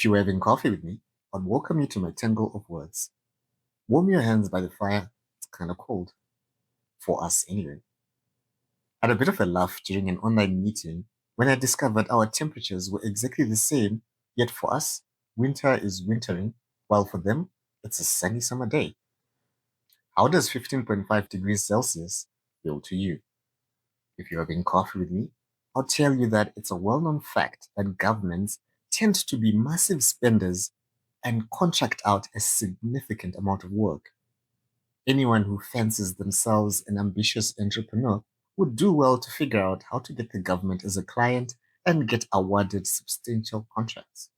If you were having coffee with me, I'd welcome you to my tangle of words. Warm your hands by the fire. It's kind of cold. For us, anyway. I had a bit of a laugh during an online meeting when I discovered our temperatures were exactly the same, yet for us, winter is wintering, while for them, it's a sunny summer day. How does 15.5 degrees Celsius feel to you? If you're having coffee with me, I'll tell you that it's a well-known fact that governments tend to be massive spenders and contract out a significant amount of work. Anyone who fancies themselves an ambitious entrepreneur would do well to figure out how to get the government as a client and get awarded substantial contracts.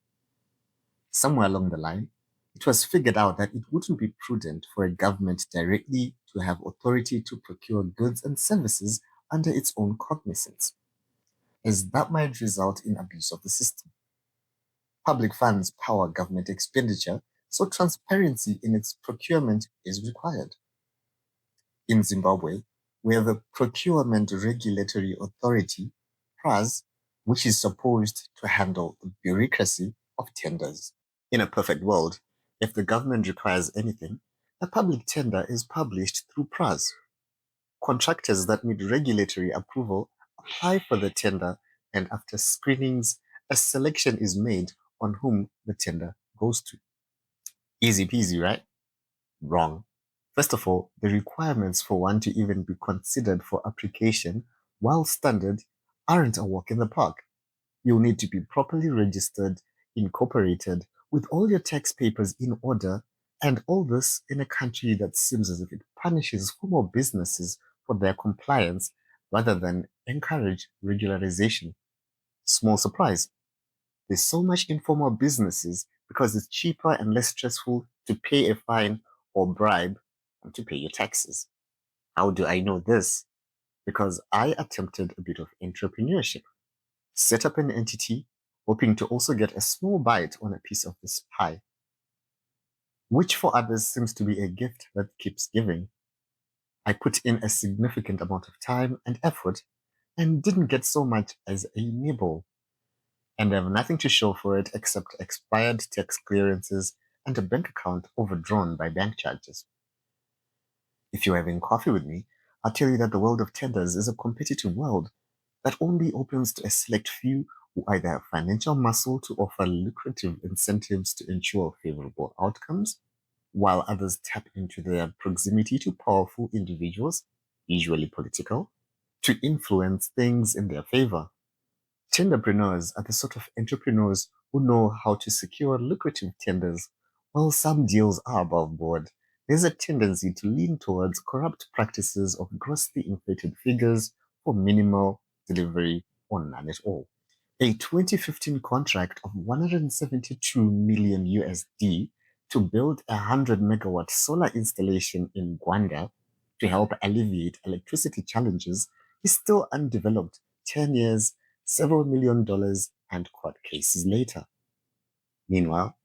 Somewhere along the line, it was figured out that it wouldn't be prudent for a government directly to have authority to procure goods and services under its own cognizance, as that might result in abuse of the system. Public funds power government expenditure, so transparency in its procurement is required. In Zimbabwe, we have a Procurement Regulatory Authority, PRAS, which is supposed to handle the bureaucracy of tenders. In a perfect world, if the government requires anything, a public tender is published through PRAS. Contractors that meet regulatory approval apply for the tender, and after screenings, a selection is made on whom the tender goes to. Easy peasy, right? Wrong. First of all, the requirements for one to even be considered for application, while standard, aren't a walk in the park. You'll need to be properly registered, incorporated, with all your tax papers in order, and all this in a country that seems as if it punishes formal businesses for their compliance rather than encourage regularization. Small surprise. There's so much informal businesses because it's cheaper and less stressful to pay a fine or bribe than to pay your taxes. How do I know this? Because I attempted a bit of entrepreneurship. Set up an entity, hoping to also get a small bite on a piece of this pie, which for others seems to be a gift that keeps giving. I put in a significant amount of time and effort and didn't get so much as a nibble, and I have nothing to show for it except expired tax clearances and a bank account overdrawn by bank charges. If you're having coffee with me, I'll tell you that the world of tenders is a competitive world that only opens to a select few who either have financial muscle to offer lucrative incentives to ensure favorable outcomes, while others tap into their proximity to powerful individuals, usually political, to influence things in their favor. Tenderpreneurs are the sort of entrepreneurs who know how to secure lucrative tenders. While some deals are above board, there's a tendency to lean towards corrupt practices of grossly inflated figures for minimal delivery or none at all. A 2015 contract of 172 million USD to build a 100 megawatt solar installation in Gwanda to help alleviate electricity challenges is still undeveloped 10 years, several million dollars, and court cases later. Meanwhile,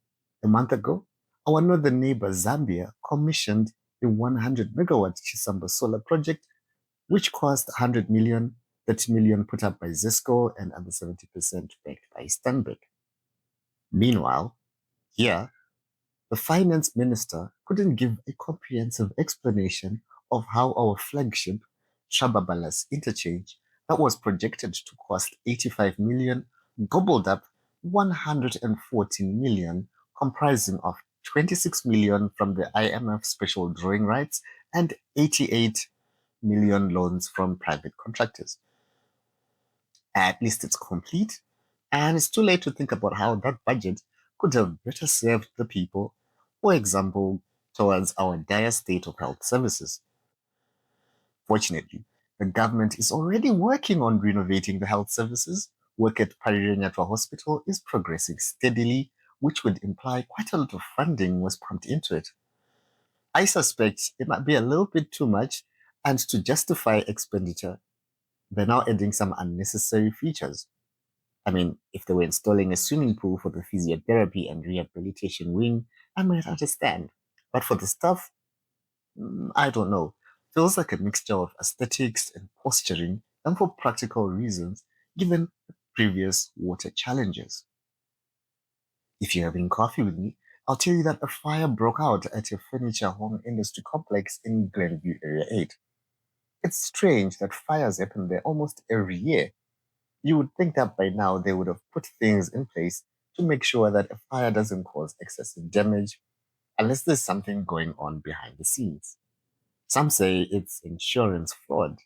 a month ago, our northern neighbor Zambia commissioned a 100 megawatt Chisamba solar project, which cost 100 million, 30 million put up by Zesco, and other 70% backed by Stanbic. Meanwhile, here, the finance minister couldn't give a comprehensive explanation of how our flagship, Shababalas interchange, that was projected to cost 85 million, gobbled up 114 million, comprising of 26 million from the IMF special drawing rights and 88 million loans from private contractors. At least it's complete, and it's too late to think about how that budget could have better served the people, for example, towards our dire state of health services. Fortunately, the government is already working on renovating the health services. Work at Parirenyatwa Hospital is progressing steadily, which would imply quite a lot of funding was pumped into it. I suspect it might be a little bit too much, and to justify expenditure, they're now adding some unnecessary features. I mean, if they were installing a swimming pool for the physiotherapy and rehabilitation wing, I might understand. But for the stuff, I don't know. Feels like a mixture of aesthetics and posturing and for practical reasons, given the previous water challenges. If you're having coffee with me, I'll tell you that a fire broke out at your furniture home industry complex in Glenview Area 8. It's strange that fires happen there almost every year. You would think that by now they would have put things in place to make sure that a fire doesn't cause excessive damage unless there's something going on behind the scenes. Some say it's insurance fraud.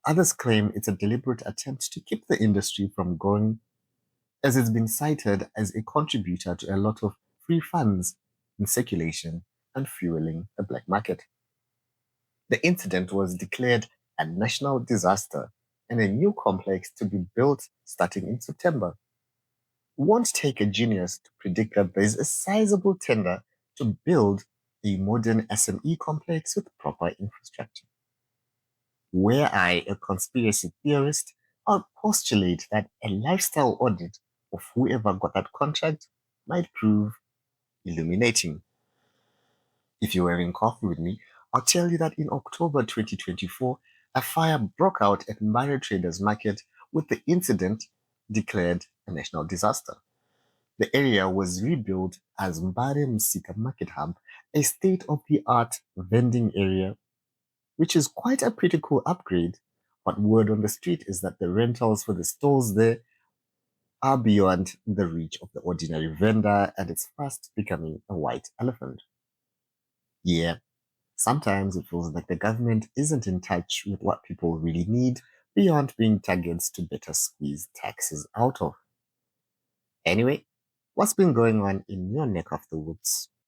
Others claim it's a deliberate attempt to keep the industry from going, as it's been cited as a contributor to a lot of free funds in circulation and fueling the black market. The incident was declared a national disaster and a new complex to be built starting in September. It won't take a genius to predict that there is a sizable tender to build a modern SME complex with proper infrastructure. Were I a conspiracy theorist, I'd postulate that a lifestyle audit of whoever got that contract might prove illuminating. If you're having coffee with me, I'll tell you that in October 2024, a fire broke out at Mbare Traders Market with the incident declared a national disaster. The area was rebuilt as Mbare Msika Market Hub, a state-of-the-art vending area, which is quite a pretty cool upgrade. But word on the street is that the rentals for the stalls there are beyond the reach of the ordinary vendor, and it's fast becoming a white elephant. Yeah, sometimes it feels like the government isn't in touch with what people really need beyond being targets to better squeeze taxes out of. Anyway, what's been going on in your neck of the woods?